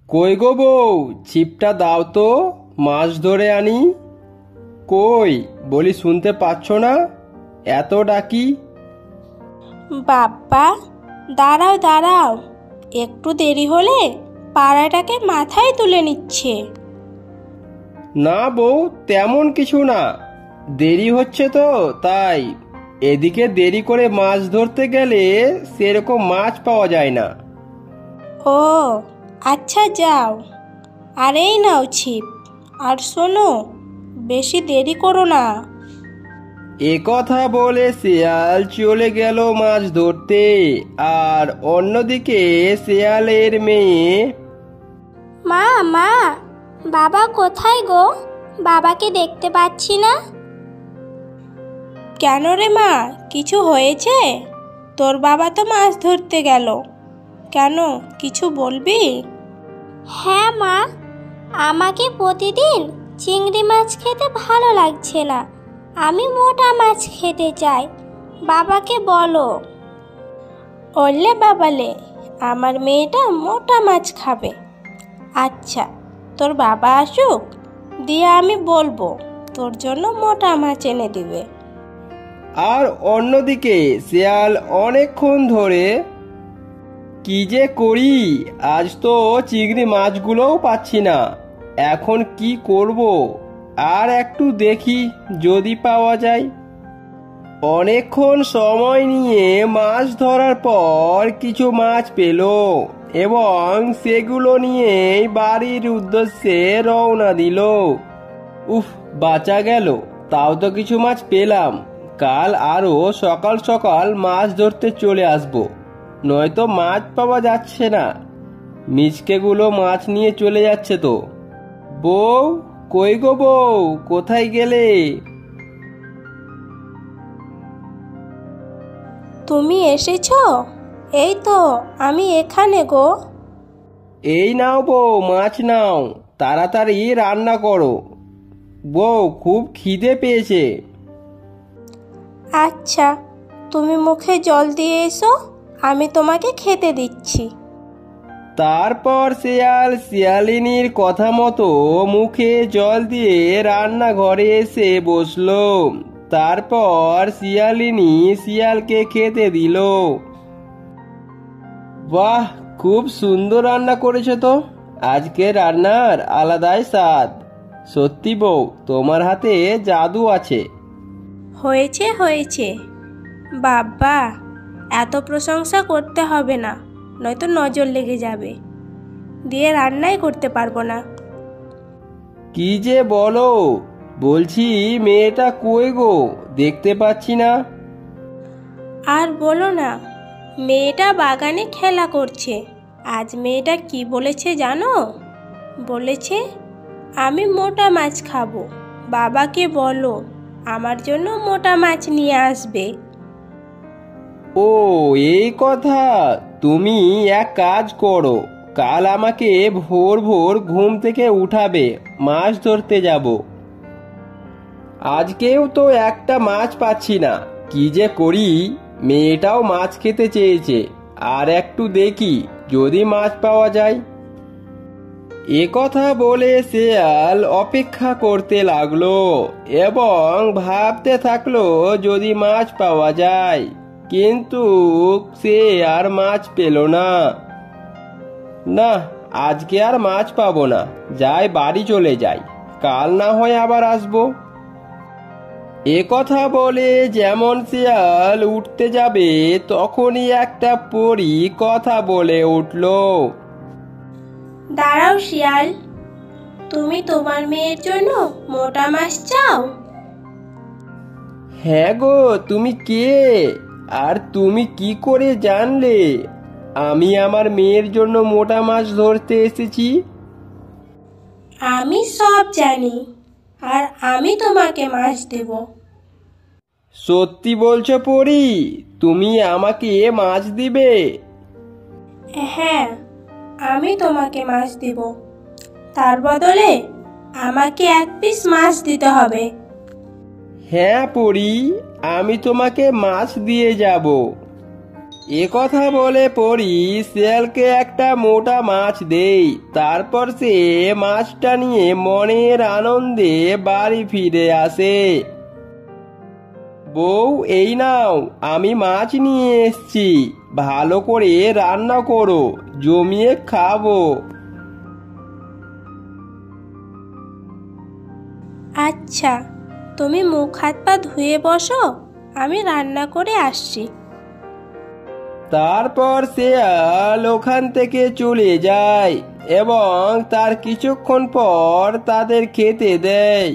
কই গো বউ, ছিপটা দাও তো, মাছ ধরে আনি। কই বলি, শুনতে পাচ্ছ না? এত ডাকি। বাবা, দাঁড়াও দাঁড়াও, একটু দেরি হলে পাড়াটাকে মাথায় তুলে নিচ্ছে। না বউ, তেমন কিছু না, দেরি হচ্ছে তো তাই। এদিকে দেরি করে মাছ ধরতে গেলে সেরকম মাছ পাওয়া যায় না। ও আচ্ছা, যাও। আর এই নাও ছিপ, আর শোনো, বেশি দেরি করো না। এ কথা বলে শিয়াল চলে গেল মাছ ধরতে। আর অন্যদিকে শিয়ালের মেয়ে, মা মা, বাবা কোথায় গো? বাবাকে দেখতে পাচ্ছি না। কেন রে মা, কিছু হয়েছে? তোর বাবা তো মাছ ধরতে গেল, কেন কিছু বলবি? হ্যাঁ মা, আমাকে প্রতিদিন চিংড়ি মাছ খেতে ভালো লাগছে না, আমি মোটা মাছ খেতে চাই, বাবাকে বলো। ওলে বাবালে, আমার মেয়েটা মোটা মাছ খাবে। আচ্ছা, তোর বাবা আসুক, দিয়ে আমি বলবো তোর জন্য মোটা মাছ এনে দিবে। আর অন্যদিকে শিয়াল অনেকক্ষণ ধরে, কি যে করি, আজ তো চিংড়ি মাছগুলোও পাচ্ছি না, এখন কি করব? আর একটু দেখি যদি পাওয়া যায়। অনেকক্ষণ সময় নিয়ে মাছ ধরার পর কিছু মাছ পেল এবং সেগুলো নিয়ে বাড়ির উদ্দেশ্যে রওনা দিল। উফ, বাঁচা গেল, তাও তো কিছু মাছ পেলাম। কাল আরো সকাল সকাল মাছ ধরতে চলে আসবো, নয়তো মাছ পাওয়া যাচ্ছে না। মিচকেগুলো মাছ নিয়ে চলে যাচ্ছে তো। বউ, কই গো বউ, কোথায় গেলে? তুমি এসেছো? এই তো আমি এখানে গো। এই নাও বউ, মাছ নাও, তাড়াতাড়ি রান্না করো। বউ, খুব খিদে পেয়েছে। আচ্ছা, তুমি মুখে জল দিয়ে এসো, আমি তোমাকে খেতে দিচ্ছি। তারপর শিয়াল শিয়ালিনীর কথা মতো মুখে জল দিয়ে রান্নাঘরে এসে বসলো। তারপর শিয়ালিনী শিয়ালকে খেতে দিল। বাহ, খুব সুন্দর রান্না করেছো তো, আজকে রান্নার আলাদাই স্বাদ। সত্যি বউ, তোমার হাতে জাদু আছে। হয়েছে হয়েছে বাবা, এত প্রশংসা করতে হবে না, নয়তো নজর লেগে যাবে, দিয়ে রান্নাই করতে পারবো না। কি যে বলো, বলছি মেয়েটা কই গো, দেখতে পাচ্ছি না। আর বলো না, মেয়েটা বাগানে খেলা করছে। আজ মেয়েটা কি বলেছে জানো? বলেছে আমি মোটা মাছ খাবো, বাবাকে বলো আমার জন্য মোটা মাছ নিয়ে আসবে। ও, এই কথা। তুমি এক কাজ করো, কাল আমাকে ভোর ভোর ঘুম থেকে উঠাবে, মাছ ধরতে যাব। আজকেও তো একটা মাছ পাচ্ছি না, কি যে করি। মেয়েটাও মাছ খেতে চেয়েছে, আর একটু দেখি যদি মাছ পাওয়া যায়। এ কথা বলে শিয়াল অপেক্ষা করতে লাগলো এবং ভাবতে থাকলো যদি মাছ পাওয়া যায়, কিন্তু সে আর মাছ পেল না। না, আজকে আর মাছ পাবো না, যাই বাড়ি চলে যাই, কাল না হয় আবার আসবো। এ কথা বলে যেমন শিয়াল উঠতে যাবে, তখনই একটা পরী কথা বলে উঠল। দাঁড়াও শিয়াল, তুমি তোমার মেয়ের জন্য মোটা মাছ চাও? হ্যাঁ গো, তুমি কে? আর তুমি কি করে জানলে আমি আমার মেয়ের জন্য মোটা মাছ ধরতে এসেছি? আমি সব জানি, আর আমি তোমাকে মাছ দেব। সত্যি বলছো পরি? তুমি আমাকে মাছ দিবে? হ্যাঁ, আমি তোমাকে মাছ দেব, তার বদলে আমাকে এক পিস মাছ দিতে হবে। হ্যাঁ পরি, আমি তোমাকে মাছ দিয়ে যাব। এ কথা বলে পরি শিয়ালকে একটা মোটা মাছ দেই। তারপর সে মাছটা নিয়ে মনের আনন্দে বাড়ি ফিরে আসে। বউ, এই নাও, আমি মাছ নিয়ে এসছি, ভালো করে রান্না করো, জমিয়ে খাবো। আচ্ছা, তুমি মুখ হাত পা ধুয়ে বসো, আমি রান্না করে আসছি। তারপর শিয়াল ওখান থেকে চলে যায় এবং তার কিছুক্ষণ পর তাদের খেতে দেয়।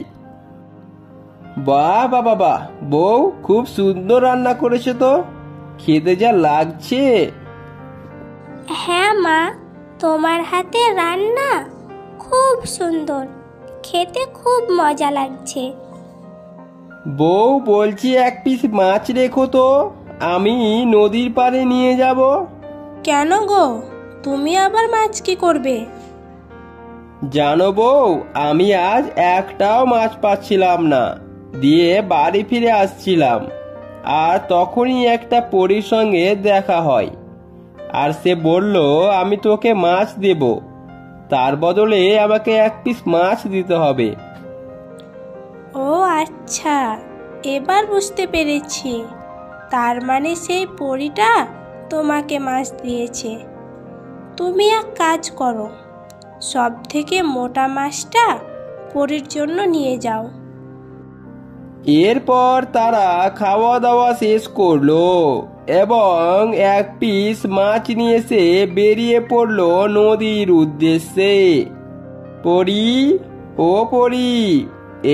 বাহ বাবা বাহ, বউ খুব সুন্দর রান্না করেছে তো, খেতে যা লাগছে। হ্যাঁ মা, তোমার হাতে রান্না খুব সুন্দর, খেতে খুব মজা লাগছে। বউ, বলছি এক পিস মাছ রেখো তো, আমি নদীর পাড়ে নিয়ে যাব। কেন গো, তুমি আবার মাছ কি করবে? জানো বউ, আমি আজ একটাও মাছ পাচ্ছিলাম না, দিয়ে বাড়ি ফিরে আসছিলাম, আর তখনই একটা পরীর সঙ্গে দেখা হয়। আর সে বলল আমি তোকে মাছ দেব, তার বদলে আমাকে এক পিস মাছ দিতে হবে। ও আচ্ছা, এবার বুঝতে পেরেছি, তার মানে সেই পরীটা তোমাকে মাছ দিয়েছে। তুমি এক কাজ করো, সব থেকে মোটা মাছটা পরীর জন্য নিয়ে যাও। এরপর তারা খাওয়া দাওয়া শেষ করলো এবং এক পিস মাছ নিয়ে সে বেরিয়ে পড়লো নদীর উদ্দেশ্যে। পরি, ও পরি,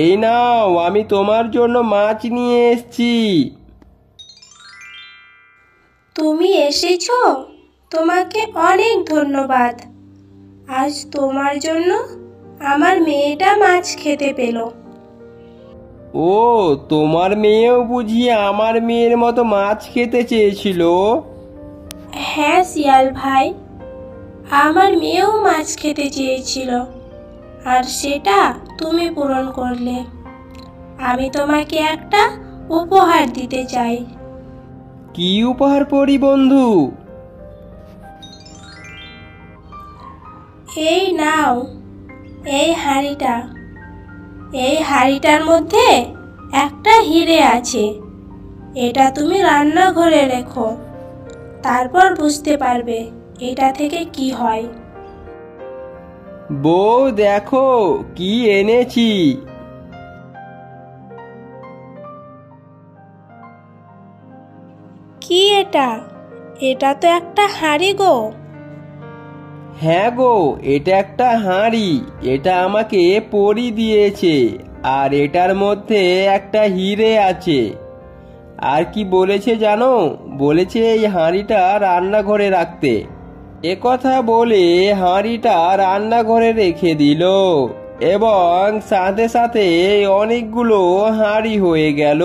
এই নাও, আমি তোমার জন্য মাছ নিয়ে এসেছি। তুমি এসেছো, তোমাকে অনেক ধন্যবাদ। আজ তোমার জন্য আমার মেয়েটা মাছ খেতে পেল। ও, তোমার মেয়েও বুঝি আমার মেয়ের মতো মাছ খেতে চেয়েছিল? হ্যাঁ শিয়াল ভাই, আমার মেয়েও মাছ খেতে চেয়েছিল, আর সেটা তুমি পূরণ করলে। আমি তোমাকে একটা উপহার দিতে চাই। কি উপহার পরি বন্ধু? এই নাও, এই হাঁড়িটা। এই হাঁড়িটার মধ্যে একটা হিরে আছে, এটা তুমি রান্নাঘরে রেখো, তারপর বুঝতে পারবে এটা থেকে কি হয়। বউ, দেখো কি এনেছি। কি এটা? এটা তো একটা হাঁড়ি গো। হ্যাঁ গো, এটা একটা হাঁড়ি, এটা আমাকে পরি দিয়েছে, আর এটার মধ্যে একটা হিরে আছে। আর কি বলেছে জানো? বলেছে এই হাঁড়িটা রান্নাঘরে রাখতে। এ কথা বলে হাঁড়িটা রান্নাঘরে রেখে দিল এবং সাথে সাথে অনেকগুলো হাঁড়ি হয়ে গেল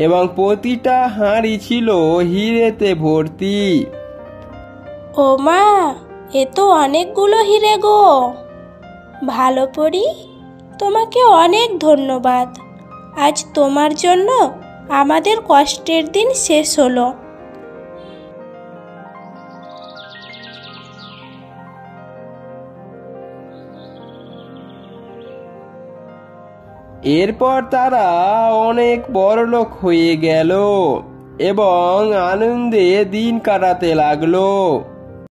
এবং প্রতিটা হাঁড়ি ছিল হিরেতে ভর্তি। ও মা, এ তো অনেকগুলো হিরে গো। ভালো পরি, তোমাকে অনেক ধন্যবাদ। আজ তোমার জন্য আমাদের কষ্টের দিন শেষ হলো। এরপর তারা অনেক বড়লোক হয়ে গেল এবং আনন্দে দিন কাটাতে লাগলো।